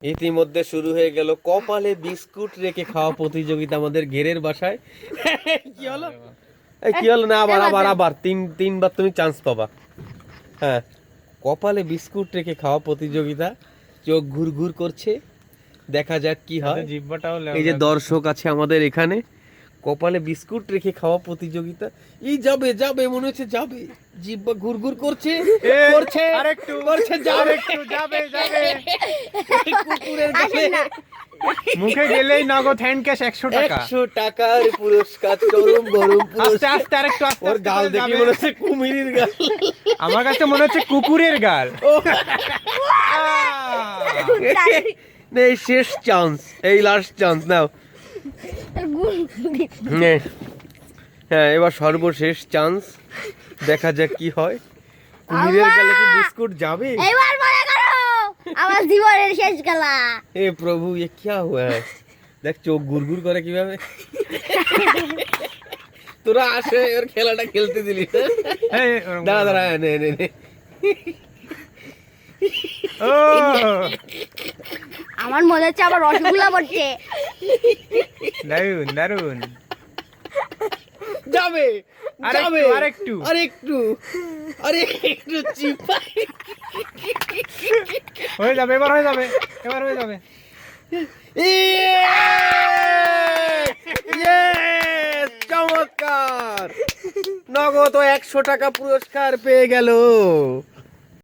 ইতিমধ্যে শুরু হয়ে গেল কপালে বিস্কুট রেখে খাওয়া প্রতিযোগিতা আমাদের ঘেরের বাসায়। কি হলো? কি হলো? না, আবার আবার আবার তিনবার তুমি চান্স পাবা। হ্যাঁ, কপালে বিস্কুট রেখে খাওয়া প্রতিযোগিতা। চোখ ঘুর ঘুর করছে, দেখা যাক কি হয়। এই যে দর্শক আছে আমাদের এখানে, কপালে বিস্কুট রেখে খাওয়া প্রতিযোগিতা। এই যাবে যাবে মনে হচ্ছে যাবে, জিব্বা ঘুর ঘুর করছে করছে আরেকটু করছে, যাবে যাবে যাবে। কুকুরের গালে মুখে গেলেই নগদ হ্যান্ড ক্যাশ 100 টাকা। 100 টাকার পুরস্কার, চরম গরম আস্তে পুরস্কার। আস্তে আরেকটু আস্তে ওর আস্তে গাল করে দেখি যাবে। মনে হচ্ছে কুমিরের গাল। আমার কাছে মনে হচ্ছে কুকুরের গাল। এই শেষ চান্স, এই লাস্ট চান্স নাও। হ্যাঁ, এবার সর্বশেষ চান্স, দেখা যাক কি হয়। কুমিরের গালে কি বিস্কুট যাবে? এবার মনে করো আমার জীবনের শেষ খেলা। এ প্রভু, এ क्या हुआ है? দেখ চোখ গুড়গুড় করে কিভাবে। তোরা আসে এর খেলাটা খেলতে দিলি না? এই, দাঁড়া দাঁড়া, নে নে নে। ও, আমার মনে হচ্ছে আবার রসগোল্লা পড়ছে। দারুন দারুন। যাবে যাবে, আরেকটু। আরেকটু আরেকটু চিপাই। হয়ে যাবে, এবার হয়ে যাবে, এবার হয়ে যাবে। Yes! চমৎকার, নগদ 100 টাকা পুরস্কার পেয়ে গেল।